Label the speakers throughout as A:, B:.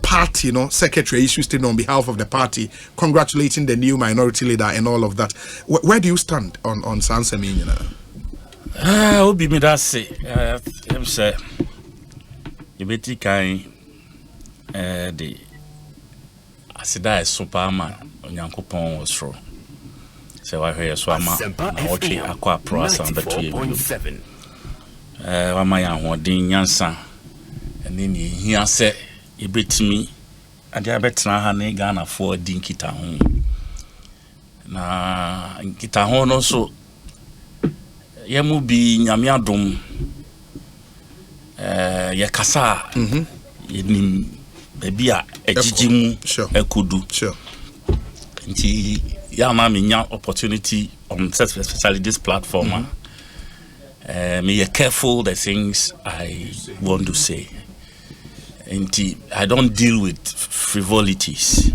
A: party, secretary issued statement on behalf of the party, congratulating the new minority leader and all of that. Where do you stand on Sansemin?
B: Will be me that say, I'm say, you better kind, the Asida is Superman, Yankopon was true. So I hear Swama, Ochi, Aqua Pros, and the 2.7. My young Yansa, and then he said, he beat me, and I bet Nahane Ghana for Dinky Town. Na Kitahon also. Yemu bi nyamiadom ye kasa yenim bebia ejijimu ekodu nti ya ma me nya opportunity on especially this platform me be careful the things I want to say nti I don't deal with frivolities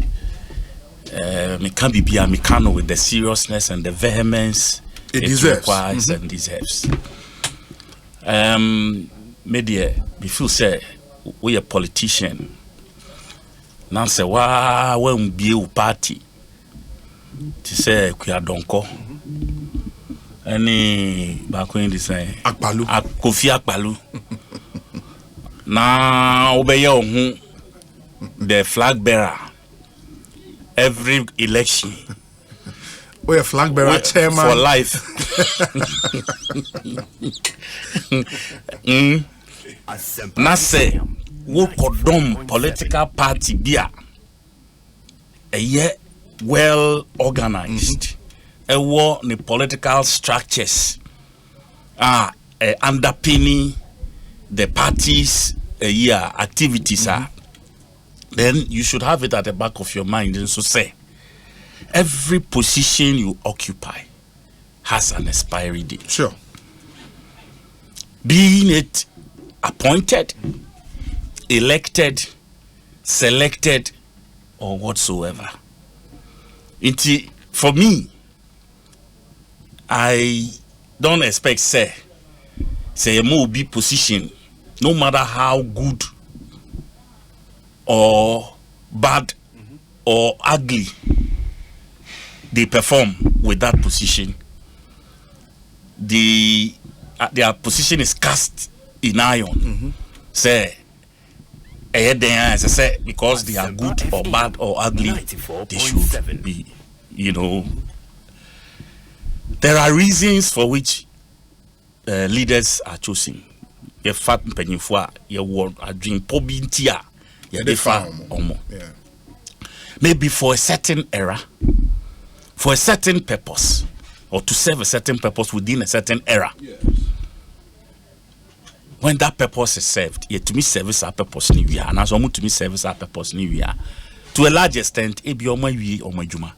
B: me can be me can with the seriousness and the vehemence it requires and deserves. Media, we feel say we a politician. Now say why won't be a party to say we are donko. Any back when they say Akpalu, Kofi Akpalu. Now obey who the flag bearer every election.
A: We a flag bearer chairman
B: for life. Na say wo kodom political party bia a year well organized. A war the political structures underpinning the parties a year activities then you should have it at the back of your mind and so say every position you occupy has an expiry date.
A: Sure.
B: Being it appointed, elected, selected, or whatsoever. For me, I don't expect say a more be position, no matter how good or bad or ugly they perform with that position. Their position is cast in iron. Say, because they are good or bad or ugly, they should be, There are reasons for which leaders are chosen. Your fat penifua, your word, a dream pobintia, your defa, maybe for a certain era. For a certain purpose, or to serve a certain purpose within a certain era. Yes. When that purpose is served, to me service our purpose ni we are, and as to me service our purpose ni we are. To a large extent, ebi omo wi omo juma,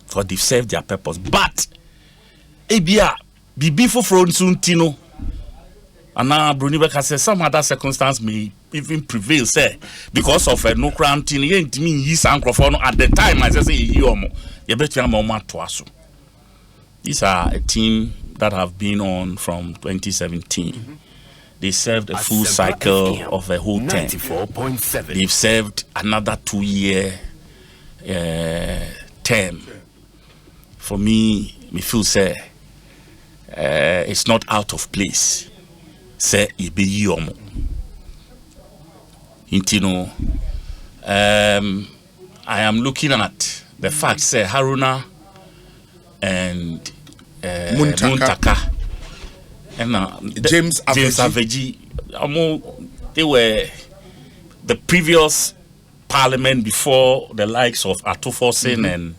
B: for they've served their purpose. But ebia bibi foforo nsuntino, and Brunibeka says some other circumstance may even prevail, say, because of a no crown tin, ain't mean ye sankrofon at the time I say yomo. These are a team that have been on from 2017. They served a full cycle of a whole term. They've served another 2-year term. For me feel say it's not out of place. Say ibe yomo. I am looking at the fact say Haruna and Muntaka and James Aveji, they were the previous parliament before the likes of Atufosin and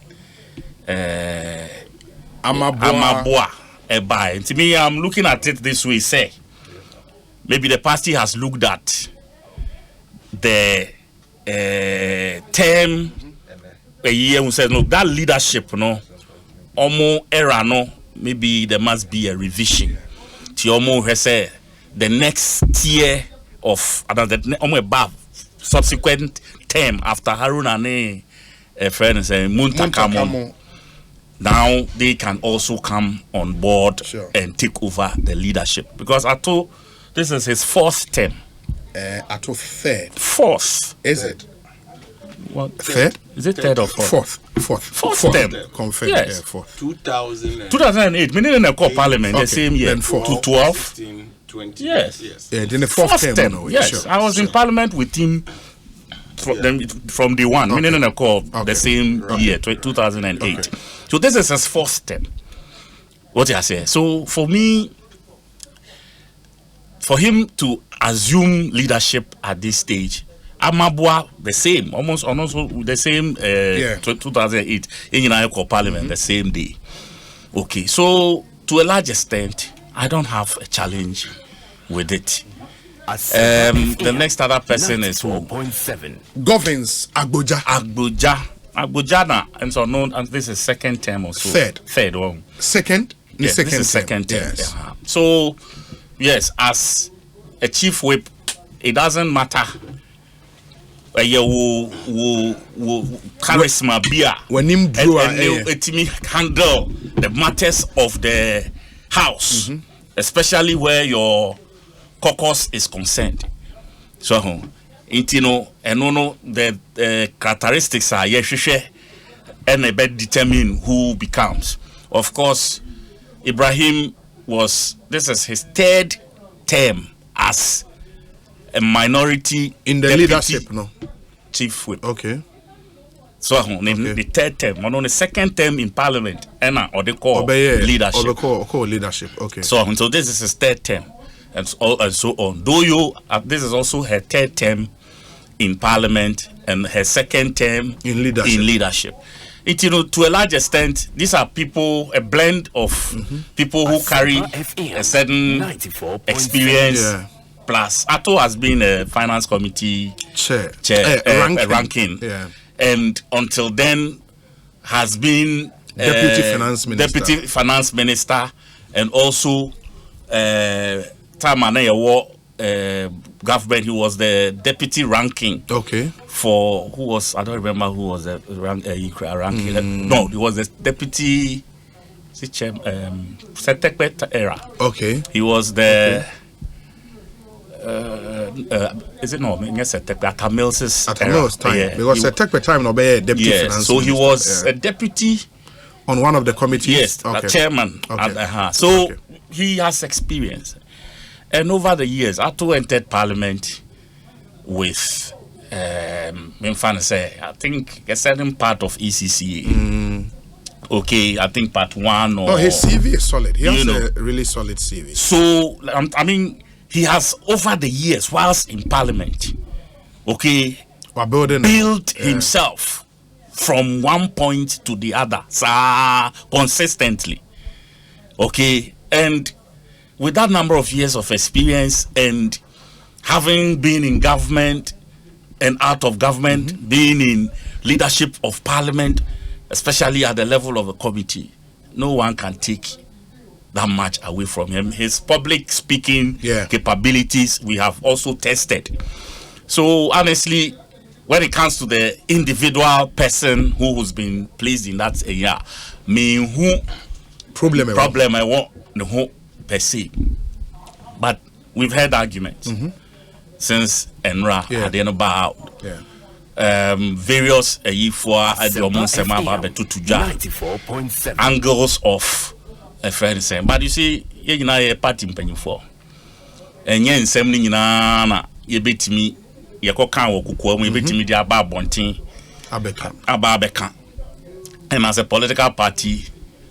B: Amaboa Ebai. To me, I'm looking at it this way, say maybe the party has looked at the term a year who says no, that leadership omo era maybe there must be a revision to omo say the next tier of another omo above subsequent term after Haruna ne friend say Muntakamo. Now they can also come on board and take over the leadership, because I told this is his 4th term
A: at third.
B: Fourth.
A: Is it?
B: What?
A: Third?
B: Is it third or fourth? Fourth term.
A: Confirmed.
B: Yes.
A: Yeah, fourth.
B: 2008. Meaning in the parliament the same year.
A: Then fourth.
B: To 12.
C: 16, 20.
B: Yes.
A: Yeah, then the fourth term. No,
B: yes.
A: Sure.
B: I was in parliament with him from day one. Meaning in the call the same year, 2008. Okay. So this is his fourth term. What I say. So for me, for him to assume leadership at this stage, Amabua the same, almost the same. 2008 in United Parliament the same day. Okay, so to a large extent, I don't have a challenge with it. The next other person is who?
A: Governs Agboja.
B: Agbojana, and so known as this is second term or so. Third one.
A: Second.
B: Yes, this is second term. Yes. So yes, as a chief whip, it doesn't matter. Charisma beer
A: when him
B: handle the matters of the house, especially where your caucus is concerned. So the characteristics are and a bit determine who becomes. Of course, Ibrahim this is his third term as a minority
A: in the leadership, no?
B: Chief whip.
A: Okay.
B: So the third term, on the second term in parliament, or they call leadership.
A: Or they call leadership. Okay.
B: So this is his third term, and so on. Though this is also her third term in parliament and her second term
A: in leadership.
B: It, to a large extent, these are people, a blend of people who carry a certain experience. Yeah. Plus, Ato has been a finance committee chair ranking.
A: Yeah.
B: And until then has been
A: deputy
B: finance minister, and also government. He was the deputy ranking.
A: Okay.
B: For who was, I don't remember who was the ranking. No, he was the deputy era.
A: Okay.
B: He was the. Is it no? Yes, at Mills'
A: time.
B: Yeah.
A: Because at time no be deputy finance.
B: So he was a deputy
A: on one of the committees.
B: Yes, a chairman.
A: Okay.
B: So he has experience, and over the years, Ato entered parliament with, I think a certain part of ECCA. Okay, I think part 1 or.
A: No, his CV is solid. He has a really solid CV.
B: So he has over the years, whilst in parliament, built himself from one point to the other, consistently. Okay, and with that number of years of experience and having been in government and out of government, being in leadership of parliament, especially at the level of a committee, no one can take that much away from him. His public speaking capabilities, we have also tested. So honestly, when it comes to the individual person who has been placed in that area, problem I want the whole per se. But we've had arguments since Enra at the end of out. Various angles of a friend saying, but you see, you know, a party penny for. And yen sending in Anna, you bit me, you can walk, we bit me the Ababontin, Ababeka. And as a political party,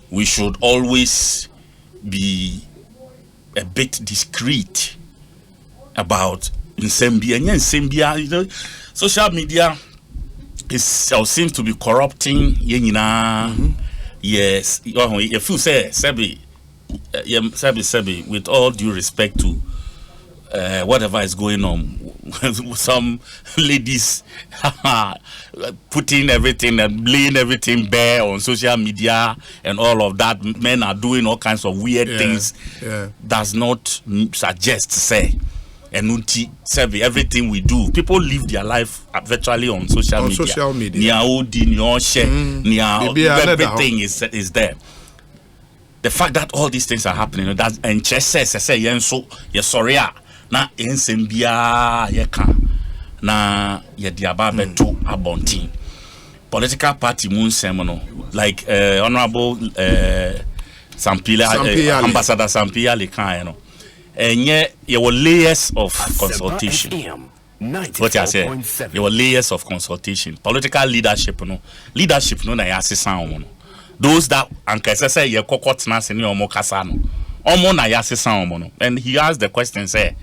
B: we should always be a bit discreet about Nsembia. And Nsembia, you know, social media seems to be corrupting Yenina. Yes, if you say Sebi, with all due respect to whatever is going on, some ladies putting everything and laying everything bare on social media and all of that. Men are doing all kinds of weird things. Does not suggest say. And everything we do, people live their life virtually on social media. Everything is there. The fact that all these things are happening, that and say na ensembia yeka na yedi aba beto abontin political party munsem no like honorable Sampila Ambassador Sampia Lekan no enye your layers of consultation. What I say, your layers of consultation. Political leadership no na yasesa omo. Those that anka say ye kokot na se ni omo kasa no. Omo na yasesa omo no. And he asked the question say,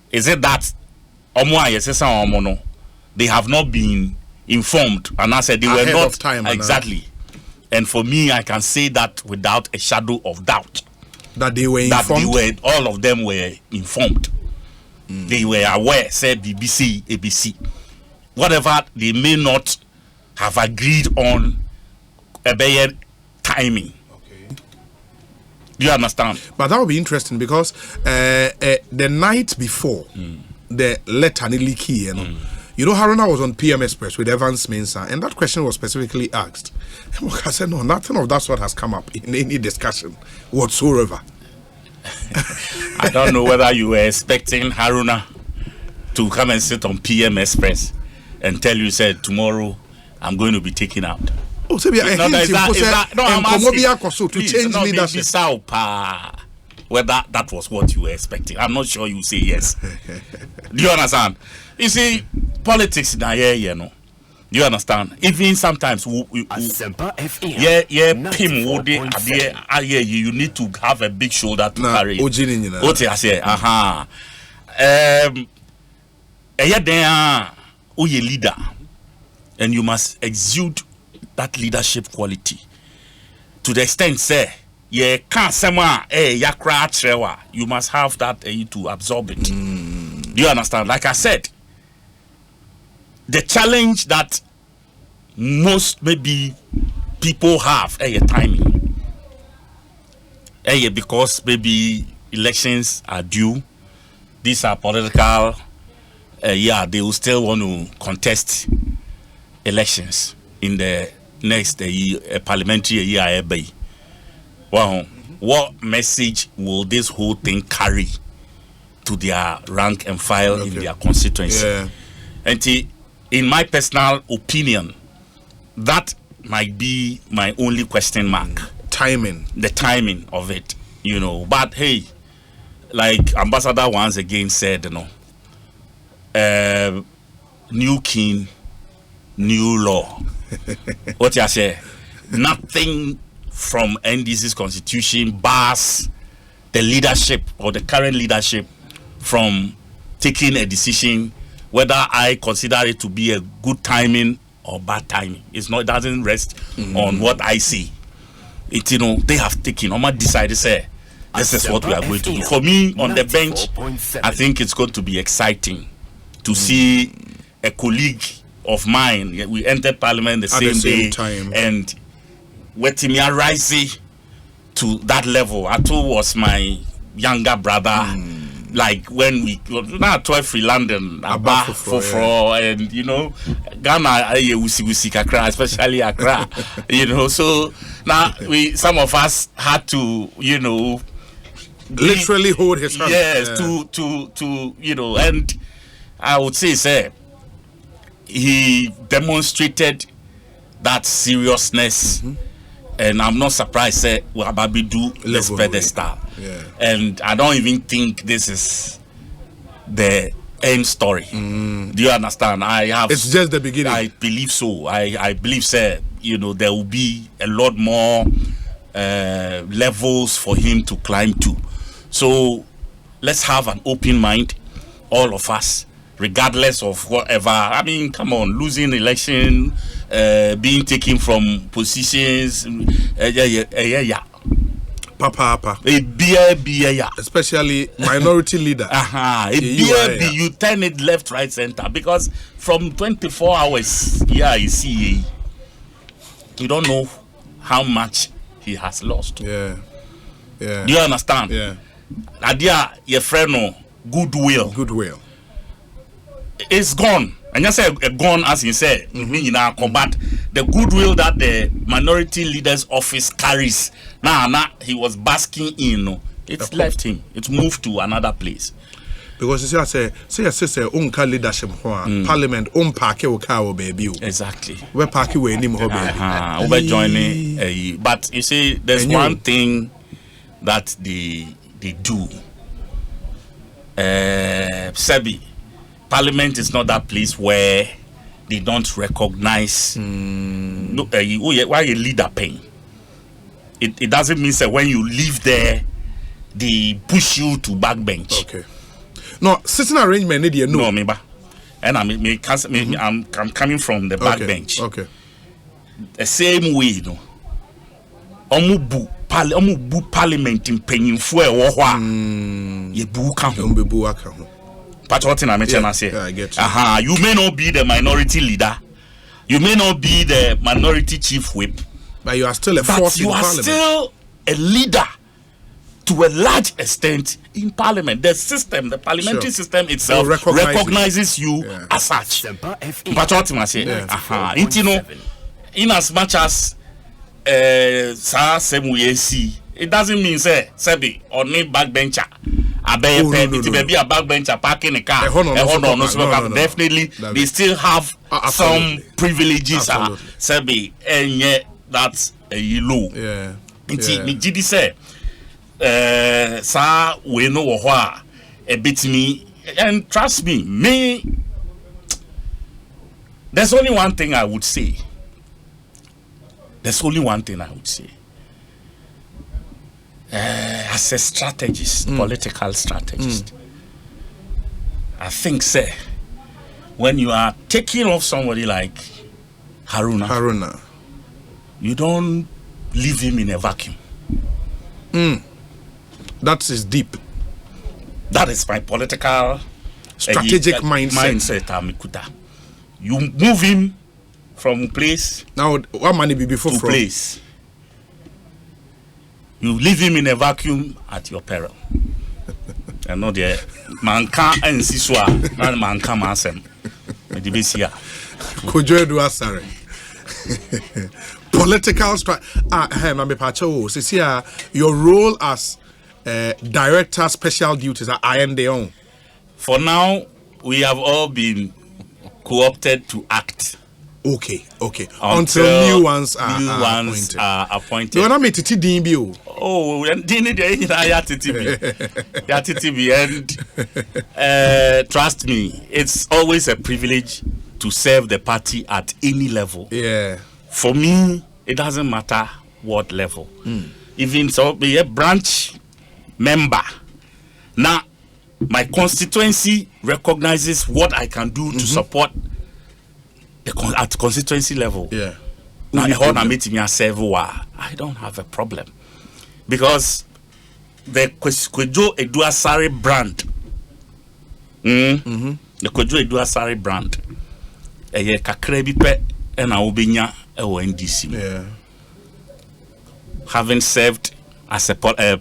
B: is it that omo yasesa omo no, they have not been informed, and I said they were not
A: of time,
B: exactly. And for me, I can say that without a shadow of doubt
A: that they were informed.
B: All of them were informed. They were aware, say BBC, ABC, whatever they may not have agreed on a better timing.
A: Okay.
B: Do you understand?
A: But that would be interesting because the night before the letter leaky, you know, Haruna was on PM Express with Evans Mensah, and that question was specifically asked. And I said, no, nothing of that sort has come up in any discussion whatsoever.
B: I don't know whether you were expecting Haruna to come and sit on PM Express and tell you, said, tomorrow I'm going to be taken out.
A: Oh, so to change leadership.
B: Whether that was what you were expecting. I'm not sure you say yes. Do you understand? You see, politics in a year, you know. Do you understand? Even sometimes you need to have a big shoulder to carry. What I say, a leader, and you must exude that leadership quality to the extent say you can't you must have that to absorb it. Do you understand? Like I said, the challenge that most maybe people have timing. Because maybe elections are due. These are political. They will still want to contest elections in the next parliamentary year. Well, what message will this whole thing carry to their rank and file in their constituency?
A: Yeah.
B: And in my personal opinion, that might be my only question mark.
A: Timing.
B: The timing of it, you know. But hey, like Ambassador once again said, you know, new king, new law. What you say? Nothing from NDC's constitution bars the leadership or the current leadership from taking a decision whether I consider it to be a good timing or bad timing. It's not. It doesn't rest on what I see. It, you know, they have taken. Oma decided, say, this is what we are going to do. For me, on the bench, I think it's going to be exciting to see a colleague of mine. We entered Parliament the same day, and Wetimia rising to that level. Atu was my younger brother. Like when we now 12 free London, Abba for and you know, Ghana, Accra, especially Accra, you know. So now some of us had to, you know,
A: literally hold his hand.
B: Yes, to you know, and I would say, sir, he demonstrated that seriousness. And I'm not surprised, say, Ababi do this pedestal.
A: Yeah.
B: And I don't even think this is the end story. Do you understand?
A: It's just the beginning.
B: I believe so. I believe, sir, you know, there will be a lot more levels for him to climb to. So let's have an open mind, all of us, regardless of whatever. I mean, come on, losing election, being taken from positions,
A: Papa. Especially minority leader.
B: You turn it left, right, center. Because from 24 hours, you see, you don't know how much he has lost.
A: Yeah.
B: Do you understand?
A: Yeah.
B: Adia, your friend, goodwill. It's gone. And you say gone as he said, in our combat, the goodwill that the minority leader's office carries. Now he was basking in. It's left him. It's moved to another place.
A: Because you say your sister unka leadership parliament park your car baby.
B: Exactly.
A: We park we any more
B: baby. Joining but you see there's one thing that they do. Sebi, parliament is not that place where they don't recognize why you lead a pain. It doesn't mean that when you live there, they push you to backbench.
A: Okay. No, sitting arrangement need you know.
B: No, me and I'm coming from the backbench.
A: Okay.
B: The same way, you know. Omubu parliament in penyinfo e wo ho a ye bu ka ho. Patriotic na me chena say.
A: I get you.
B: You may not be the minority leader. You may not be the minority chief whip.
A: But you are still a force in parliament.
B: Still a leader to a large extent in parliament. The system, the parliamentary system itself recognizes you as such. Patriotic na say. In as much as it doesn't mean say Sebi only backbencher. Maybe a backbencher parking a car. Definitely they still have some privileges. Sebi and yet that's a low.
A: Yeah.
B: It's say sa we know what a bit me and trust me there's only one thing I would say. As a strategist, political strategist, I think, sir, when you are taking off somebody like Haruna, you don't leave him in a vacuum.
A: That is deep.
B: That is my political
A: strategic mindset.
B: You move him from place.
A: Now, what money be before
B: to
A: from
B: place? You leave him in a vacuum at your peril. And not there. Man can't and siswa. Man can't answer.
A: Kojo do asare. Political your role as director special duties are their own.
B: For now, we have all been co-opted to act.
A: Okay. Until new ones are appointed.
B: You
A: want me to DBO?
B: Oh, and and trust me, it's always a privilege to serve the party at any level.
A: Yeah.
B: For me, it doesn't matter what level. Even so, be a branch member. Now, my constituency recognizes what I can do to support at constituency level.
A: Yeah.
B: Now, I don't have a problem because the Kwejo Eduasari brand, the Kwejo Eduasari brand, kakrebipe ena obenya ewo NDC.
A: Yeah.
B: Having served as a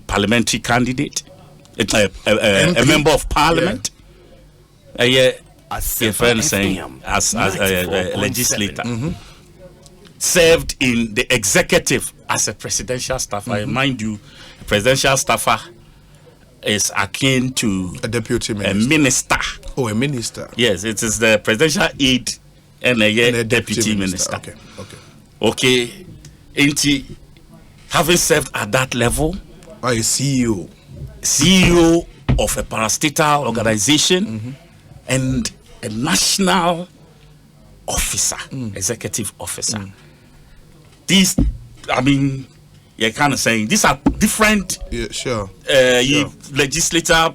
B: parliamentary candidate, a member of parliament, as a friend saying, as a legislator, served in the executive as a presidential staffer. Mind you, a presidential staffer is akin to
A: a deputy minister.
B: A minister.
A: Oh, a minister.
B: Yes, it is the presidential aide and a deputy minister. Okay. Having served at that level,
A: a CEO
B: of a parastatal organization and a national officer, executive officer. These, I mean, you're kind of saying these are different.
A: Yeah, sure.
B: Legislature,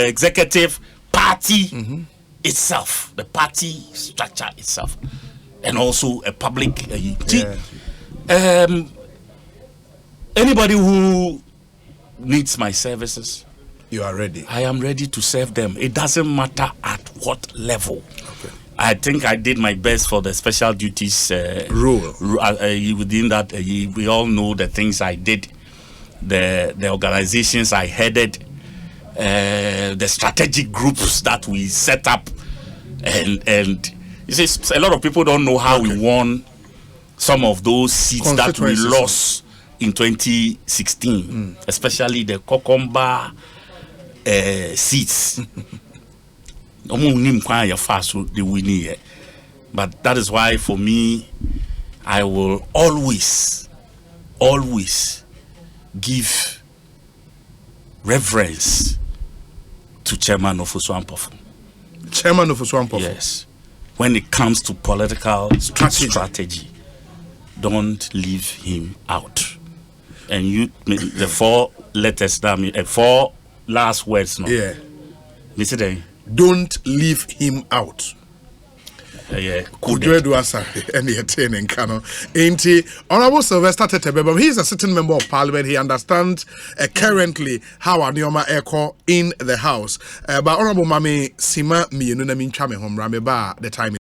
B: executive, party itself, the party structure itself, and also a public. Anybody who needs my services,
A: you are ready.
B: I am ready to serve them. It doesn't matter at what level.
A: Okay.
B: I think I did my best for the special duties
A: rule.
B: Within that, we all know the things I did, the organizations I headed, the strategic groups that we set up, and you see, a lot of people don't know how we won some of those seats that we lost in 2016, especially the Kokomba seats. They win here. But that is why for me, I will always give reverence to Chairman of Oswampofu.
A: Chairman of Oswampofu.
B: Yes. When it comes to political strategy, don't leave him out. And you, the 4 letters, that 4 last words, no?
A: Yeah.
B: Listen,
A: don't leave him out.
B: Yeah,
A: could you do us any attaining canon? Ain't he? Honorable Sylvester Tetebebam, he is a sitting member of parliament. He understands currently how Anioma echo in the house. But Honorable Mami Sima Mienu na minchame home rame ba the time.